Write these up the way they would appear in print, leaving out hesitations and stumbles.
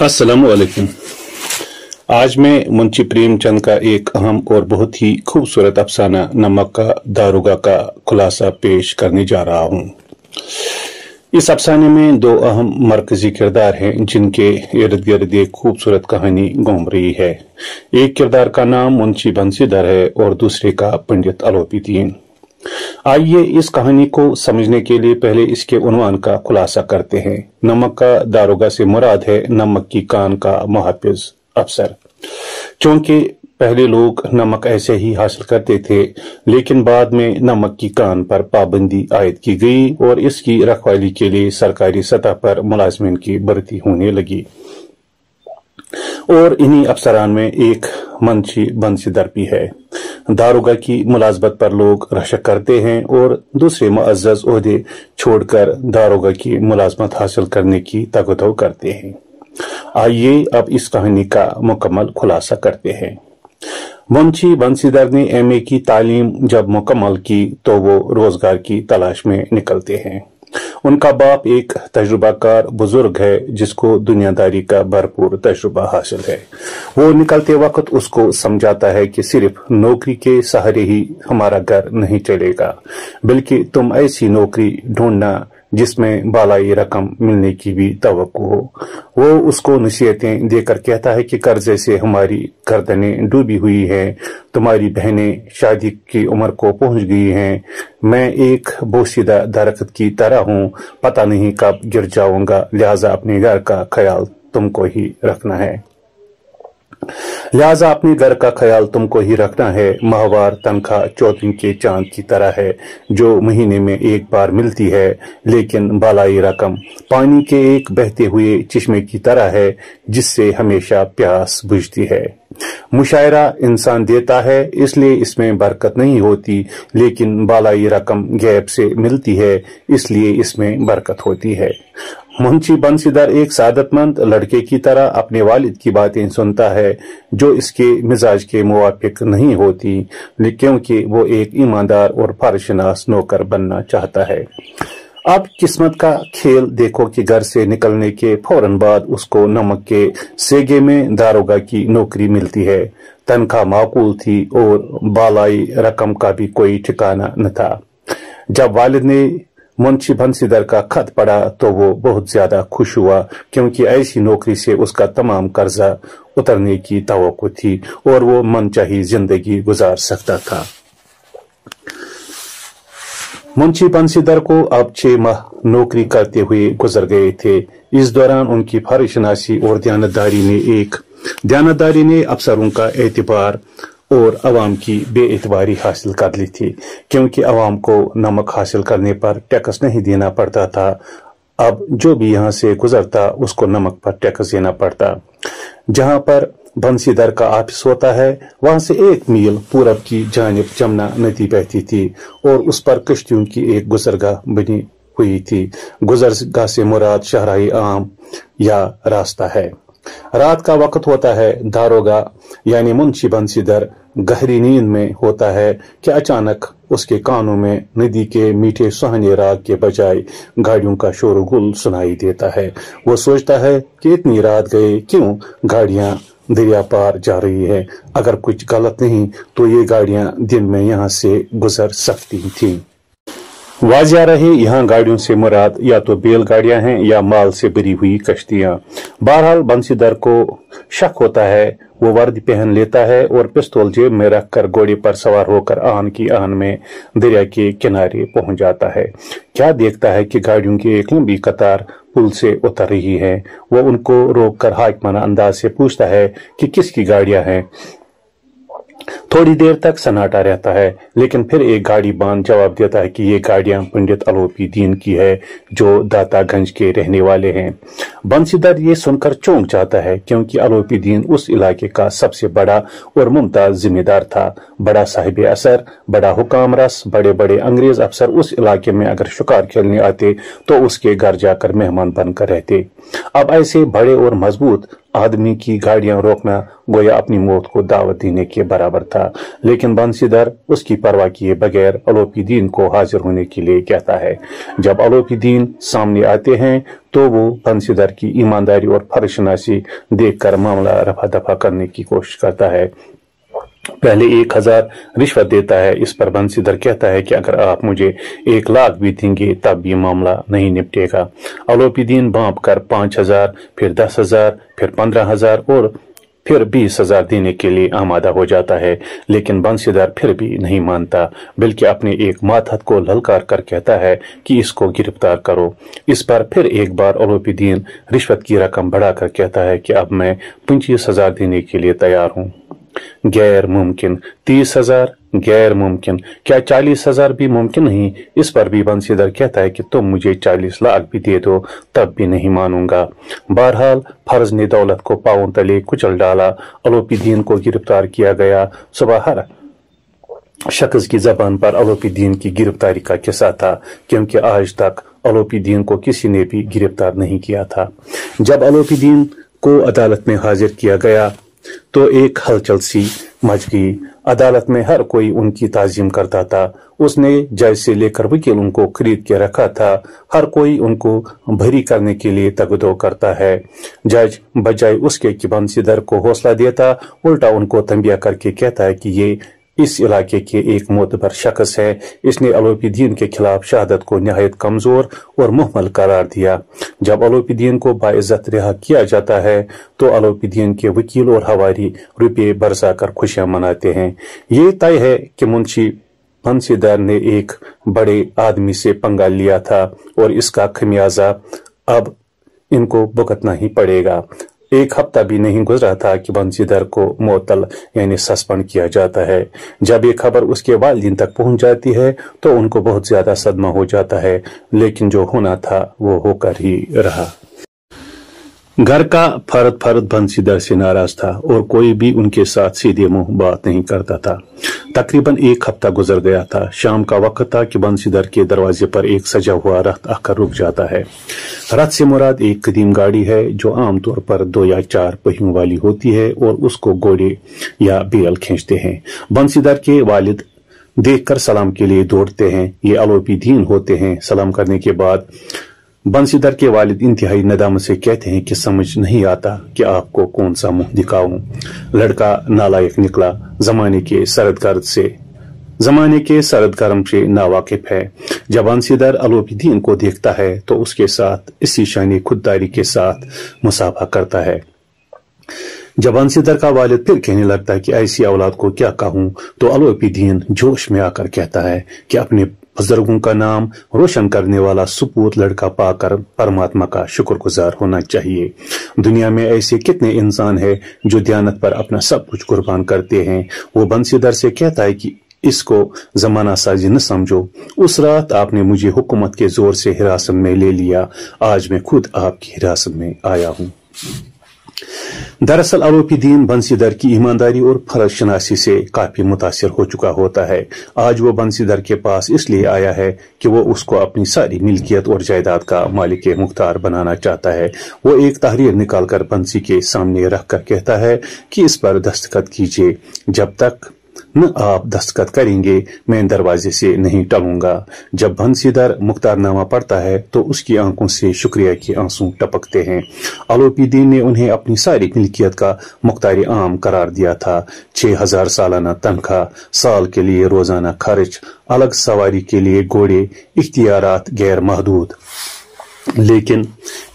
अस्सलाम वालेकुम। आज मैं मुंशी प्रेमचंद का एक अहम और बहुत ही खूबसूरत अफसाना नमक का दारोगा का खुलासा पेश करने जा रहा हूँ। इस अफसाने में दो अहम मरकजी किरदार हैं जिनके इर्द गिर्द एक खूबसूरत कहानी घूम रही है। एक किरदार का नाम मुंशी बंसीधर है और दूसरे का पंडित अलोपीदीन। आइए इस कहानी को समझने के लिए पहले इसके उन्वान का खुलासा करते हैं। नमक का दारोगा से मुराद है नमक की कान का मुहाफिज अफसर। क्योंकि पहले लोग नमक ऐसे ही हासिल करते थे, लेकिन बाद में नमक की कान पर पाबंदी आयद की गई और इसकी रखवाली के लिए सरकारी सतह पर मुलाजमिन की भर्ती होने लगी। और इन्हीं अफसरान में एक मुंशी बंसीधर भी है। दारोगा की मुलाजमत पर लोग रशक करते हैं और दूसरे मुअज़्ज़ज़ ओहदे छोड़कर दारोगा की मुलाजमत हासिल करने की तगदो करते हैं। आइए अब इस कहानी का मुकम्मल खुलासा करते हैं। मुंशी बंसीधर ने एमए की तालीम जब मुकम्मल की तो वो रोजगार की तलाश में निकलते हैं। उनका बाप एक तजुर्बाकार बुजुर्ग है जिसको दुनियादारी का भरपूर तजुर्बा हासिल है। वो निकलते वक्त उसको समझाता है कि सिर्फ नौकरी के सहारे ही हमारा घर नहीं चलेगा, बल्कि तुम ऐसी नौकरी ढूंढना जिसमें बालाई रकम मिलने की भी तवक्को हो। वो उसको नसीहतें देकर कहता है कि कर्जे से हमारी गर्दनें डूबी हुई हैं, तुम्हारी बहनें शादी की उम्र को पहुंच गई हैं, मैं एक बोसीदा दरख्त की तरह हूँ, पता नहीं कब गिर जाऊंगा, लिहाजा अपने घर का ख्याल तुमको ही रखना है। लिहाजा अपने घर का ख्याल तुमको ही रखना है। माहवार तनख्वाह चौथिन के चांद की तरह है जो महीने में एक बार मिलती है, लेकिन बालाई रकम पानी के एक बहते हुए चश्मे की तरह है जिससे हमेशा प्यास बुझती है। मुशायरा इंसान देता है इसलिए इसमें बरकत नहीं होती, लेकिन बालाई रकम गैब से मिलती है इसलिए इसमें बरकत होती है। मुंशी बंसीधर एक सादतमंद लड़के की तरह अपने वालिद की बातें सुनता है जो इसके मिजाज के मुवाफिक नहीं होती, क्योंकि वो एक ईमानदार और फर्शनास नौकर बनना चाहता है। अब किस्मत का खेल देखो कि घर से निकलने के फौरन बाद उसको नमक के सेगे में दारोगा की नौकरी मिलती है। तनख्वाह माकूल थी और बालाई रकम का भी कोई ठिकाना न था। जब वालिद ने मुंशी बंसीधर का खत पढ़ा तो वो बहुत ज्यादा खुश हुआ, क्योंकि ऐसी नौकरी से उसका तमाम कर्जा उतरने की तवक्को थी और वो मनचाही जिंदगी गुजार सकता था। मुंशी बंसीधर को अब 6 माह नौकरी करते हुए गुजर गए थे। इस दौरान उनकी फर्शनासी और दयानतदारी ने अफसरों का एतबार और अवाम की बेएतबारी हासिल कर ली थी, क्योंकि अवाम को नमक हासिल करने पर टैक्स नहीं देना पड़ता था। अब जो भी यहाँ से गुजरता उसको नमक पर टैक्स देना पड़ता। जहाँ पर बंसीधर का ऑफिस होता है वहां से 1 मील पूरब की जानिब जमुना नदी बहती थी और उस पर कश्तियों की एक गुजरगाह बनी हुई थी। गुजरगाह से मुराद शहराई आम या रास्ता है। रात का वक्त होता है। दारोगा यानी मुंशी बंसीधर गहरी नींद में होता है कि अचानक उसके कानों में नदी के मीठे सुहाने राग के बजाय गाड़ियों का शोरगुल सुनाई देता है। वो सोचता है कि इतनी रात गए क्यों गाड़ियां दरिया पार जा रही है। अगर कुछ गलत नहीं तो ये गाड़ियां दिन में यहाँ से गुजर सकती थीं। वाजिया रहे यहाँ गाड़ियों से मुराद या तो बैलगाड़ियां हैं या माल से भरी हुई कश्तियां। बहरहाल बंसीधर को शक होता है। वो वर्दी पहन लेता है और पिस्तौल जेब में रखकर घोड़े पर सवार होकर आन की आन में दरिया के किनारे पहुंच जाता है। क्या देखता है कि गाड़ियों की एक लंबी कतार पुल से उतर रही है। वो उनको रोककर हाकिमाना अंदाज से पूछता है कि किसकी गाड़ियां हैं। थोड़ी देर तक सन्नाटा रहता है, लेकिन फिर एक गाड़ी बांध जवाब देता है कि ये गाड़ियां पंडित अलोपीदीन की है जो दातागंज के रहने वाले हैं। बंसीधर ये सुनकर चौंक जाता है, क्योंकि अलोपीदीन उस इलाके का सबसे बड़ा और मुमताज जिम्मेदार था। बड़ा साहिब असर, बड़ा हुकाम रस, बड़े बड़े अंग्रेज अफसर उस इलाके में अगर शिकार खेलने आते तो उसके घर जाकर मेहमान बनकर रहते। अब ऐसे बड़े और मजबूत आदमी की गाड़ियां रोकना गोया अपनी मौत को दावत देने के बराबर था। लेकिन बंसीधर उसकी परवाह किए बगैर अलोपीदीन को हाजिर होने के लिए कहता है। जब अलोपीदीन सामने आते हैं तो वो बंसीधर की ईमानदारी और फर्जशनासी देखकर मामला रफा दफा करने की कोशिश करता है। पहले 1000 रिश्वत देता है। इस पर बंसीधर कहता है कि अगर आप मुझे 1 लाख भी देंगे तब भी मामला नहीं निपटेगा। अलोपीदीन भांप कर 5000, फिर 10,000, फिर 15,000 और फिर 20,000 देने के लिए आमादा हो जाता है। लेकिन बंसीधर फिर भी नहीं मानता, बल्कि अपने एक मातहत को ललकार कर कहता है कि इसको गिरफ्तार करो। इस पर फिर एक बार अलोपीदीन रिश्वत की रकम बढ़ाकर कहता है कि अब मैं 25,000 देने के लिए तैयार हूँ। गैर मुमकिन। 30,000 गैर मुमकिन। क्या 40,000 भी मुमकिन नहीं? इस पर भी बंसीधर कहता है कि तुम मुझे 40 लाख भी दे दो तब भी नहीं मानूंगा। बहरहाल फर्ज ने दौलत को पांव तले कुचल डाला। अलोपीदीन को गिरफ्तार किया गया। सुबह हर शख्स की जबान पर अलोपीदीन की गिरफ्तारी का किस्सा था, क्योंकि आज तक अलोपीदीन को किसी ने भी गिरफ्तार नहीं किया था। जब अलोपीदीन को अदालत में हाजिर किया गया तो एक हलचल सी मच गई। अदालत में हर कोई उनकी ताजीम करता था। उसने जज से लेकर वकील उनको खरीद के रखा था। हर कोई उनको भरी करने के लिए तगदो करता है। जज बजाय उसके कि बंसीधर को हौसला देता, उल्टा उनको तंबिया करके कहता है कि ये इस इलाके के एक मोतबर शख्स है। इसने अलोपीदीन के खिलाफ शहादत को निहायत कमजोर और मुहमल करार दिया। जब अलोपीदीन को बाइज्जत रिहा किया जाता है तो अलोपीदीन के वकील और हवारी रुपये बरसा कर खुशियां मनाते हैं। ये तय है कि मुंशी बंसीधर ने एक बड़े आदमी से पंगा लिया था और इसका खमियाजा अब इनको भुगतना ही पड़ेगा। 1 हफ्ता भी नहीं गुजरा था कि बंसीधर को मुअत्तल यानी सस्पेंड किया जाता है। जब ये खबर उसके वालिदैन तक पहुंच जाती है तो उनको बहुत ज्यादा सदमा हो जाता है, लेकिन जो होना था वो होकर ही रहा। घर का फर्द बंसीधर से नाराज था और कोई भी उनके साथ सीधे मुंह बात नहीं करता था। तकरीबन 1 हफ्ता गुजर गया था। शाम का वक्त था कि बंसीधर के दरवाजे पर एक सजा हुआ रथ आकर रुक जाता है। रथ से मुराद एक कदीम गाड़ी है जो आमतौर पर 2 या 4 पहियों वाली होती है और उसको घोड़े या बैल खींचते हैं। बंसीधर के वालिद देखकर सलाम के लिए दौड़ते हैं। ये अलोपीदीन होते हैं। सलाम करने के बाद बंसीधर के वालिद इंतहाई नदामत से कहते हैं कि समझ नहीं आता कि आपको कौन सा मुंह दिखाऊं। लड़का नालायक निकला, जमाने के सरद गर्म से नावाकिफ है। जब बंसीधर अलोपीदीन को देखता है तो उसके साथ इसी शानी खुददारी के साथ मुसाफा करता है। जब बंसीधर का वालिद फिर कहने लगता है कि ऐसी औलाद को क्या कहूं, तो अलोपीदीन जोश में आकर कहता है कि अपने बुजुर्गों का नाम रोशन करने वाला सुपूत लड़का पाकर परमात्मा का शुक्रगुजार होना चाहिए। दुनिया में ऐसे कितने इंसान हैं जो दयानत पर अपना सब कुछ कुर्बान करते हैं। वो बंसीधर से कहता है कि इसको जमाना साजी न समझो। उस रात आपने मुझे हुकूमत के जोर से हिरासत में ले लिया, आज मैं खुद आपकी हिरासत में आया हूँ। दरअसल अलोपीदीन बंसीधर की ईमानदारी और फर्जशनासी से काफी मुतासिर हो चुका होता है। आज वो बंसीधर के पास इसलिए आया है कि वो उसको अपनी सारी मिल्कियत और जायदाद का मालिक मुख्तार बनाना चाहता है। वो एक तहरीर निकालकर बंसी के सामने रखकर कहता है कि इस पर दस्तखत कीजिए। जब तक न आप दस्तखत करेंगे मैं दरवाजे से नहीं टलूंगा। जब बंसीधर मुख्तारनामा पढ़ता है तो उसकी आंखों से शुक्रिया के आंसू टपकते हैं। अलोपीदीन ने उन्हें अपनी सारी मिल्कियत का मुख्तार आम करार दिया था। 6,000 सालाना तनख्वाह, साल के लिए रोजाना खर्च, अलग सवारी के लिए घोड़े, इख्तियारात गैर महदूद। लेकिन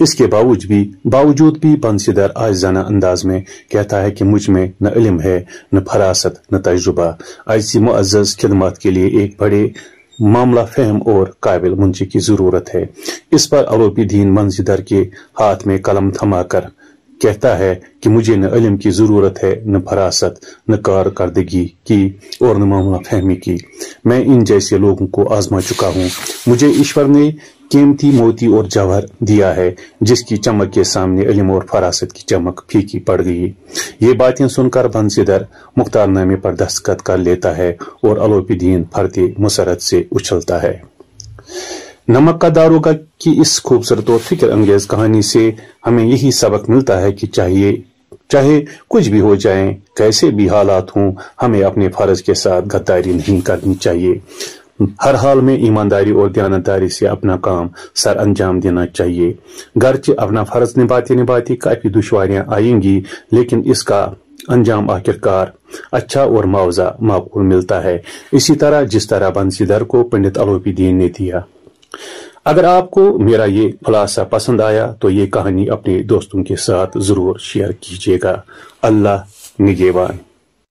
इसके बावजूद भी बंसीधर आजिज़ाना अंदाज में कहता है कि मुझ में न इल्म है, न फरासत, न तजुर्बा। ऐसी मुअज़्ज़ज़ खिदमत के लिए एक बड़े मामला फहम और काबिल मुंशी की जरूरत है। इस पर अलोपीदीन बंसीधर के हाथ में कलम थमाकर कहता है कि मुझे न इल्म की जरूरत है, न फरासत, न कारकर्दगी की और न मामला फहमी की। मैं इन जैसे लोगों को आजमा चुका हूँ। मुझे ईश्वर ने कीमती मोती और जवाहर दिया है जिसकी चमक के सामने इल्म और फरासत की चमक फीकी पड़ गई। ये बातें सुनकर बंसीधर मुख्तारनामे पर दस्तखत कर लेता है और अलोपीदीन फर्ते मुसरत से उछलता है। नमक का दारोगा की इस खूबसूरत और फिक्र अंगेज कहानी से हमें यही सबक मिलता है कि चाहे कुछ भी हो जाए, कैसे भी हालात हों, हमें अपने फर्ज के साथ गद्दारी नहीं करनी चाहिए। हर हाल में ईमानदारी और दयानतदारी से अपना काम सर अंजाम देना चाहिए। गर्चे अपना फर्ज निभाते निभाते काफी दुश्वारियां आएंगी, लेकिन इसका अंजाम आखिरकार अच्छा और मुआवजा माकूल मिलता है, इसी तरह जिस तरह बंसीधर को पंडित अलोपीदीन ने दिया। अगर आपको मेरा ये खुलासा पसंद आया तो ये कहानी अपने दोस्तों के साथ जरूर शेयर कीजिएगा। अल्लाह निगहबान।